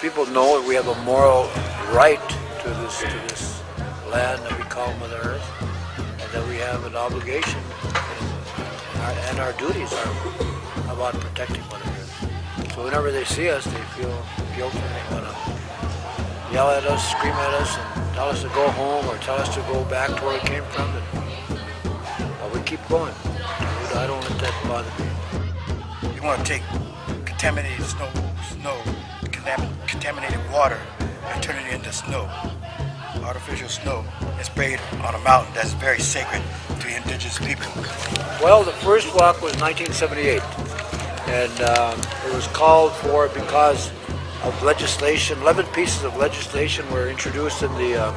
people know that we have a moral right to this land that we call Mother Earth, and that we have an obligation and our duties are about protecting Mother Earth. So whenever they see us, they feel guilty and they want to yell at us, scream at us, and tell us to go home or tell us to go back to where we came from. But we keep going. I don't let that bother me. You want to take contaminated contaminated water and turn it into snow, artificial snow, and spray it on a mountain that's very sacred to indigenous people. Well, the first walk was 1978, and it was called for because of legislation. 11 pieces of legislation were introduced in the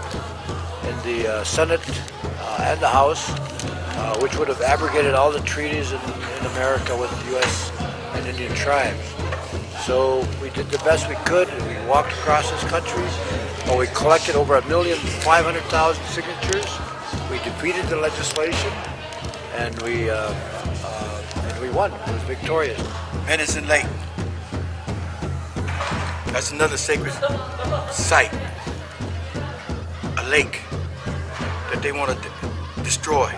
Senate and the House, which would have abrogated all the treaties in America with the U.S. and Indian tribes. So we did the best we could, and we walked across this country. Well, we collected over 1,500,000 signatures. We defeated the legislation, and we won. It was victorious. Medicine Lake. That's another sacred site. A lake that they want to destroy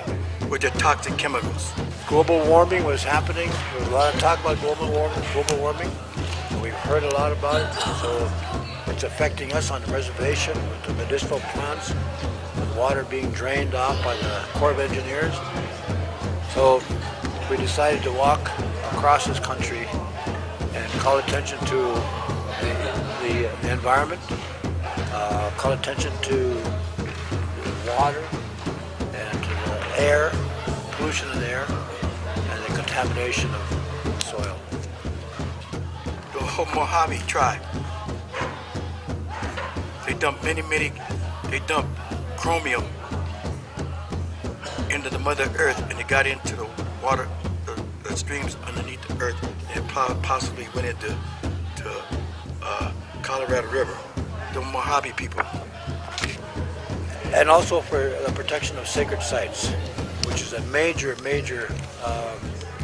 with their toxic chemicals. Global warming was happening. There was a lot of talk about global warming. We've heard a lot about it. So it's affecting us on the reservation with the medicinal plants, with water being drained off by the Corps of Engineers. So we decided to walk across this country and call attention to the environment, call attention to the water and to the air, pollution in the air, and the contamination of soil. The Mojave tribe, they dump chromium into the Mother Earth, and it got into the water, the streams underneath the earth, and possibly went into Colorado River. The Mojave people. And also for the protection of sacred sites, which is a major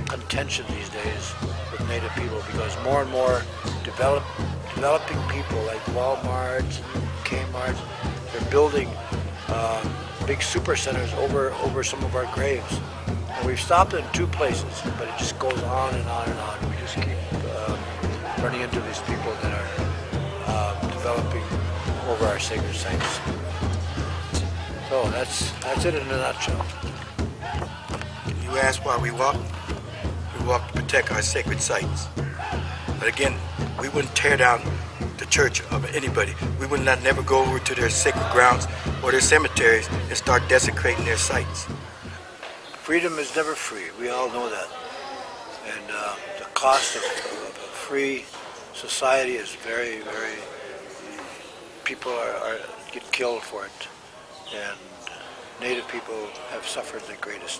contention these days with Native people, because more and more developing people like Walmarts and Kmarts, they're building big super centers over some of our graves. And we've stopped in 2 places, but it just goes on and on and on. We just keep running into these people that are developing over our sacred sites. So that's it in a nutshell. You asked why we walk? We walk to protect our sacred sites. But again, we wouldn't tear down the church of anybody. We would not never go over to their sacred grounds or their cemeteries and start desecrating their sites. Freedom is never free. We all know that. And the cost of a free society is very, people get killed for it. And Native people have suffered the greatest.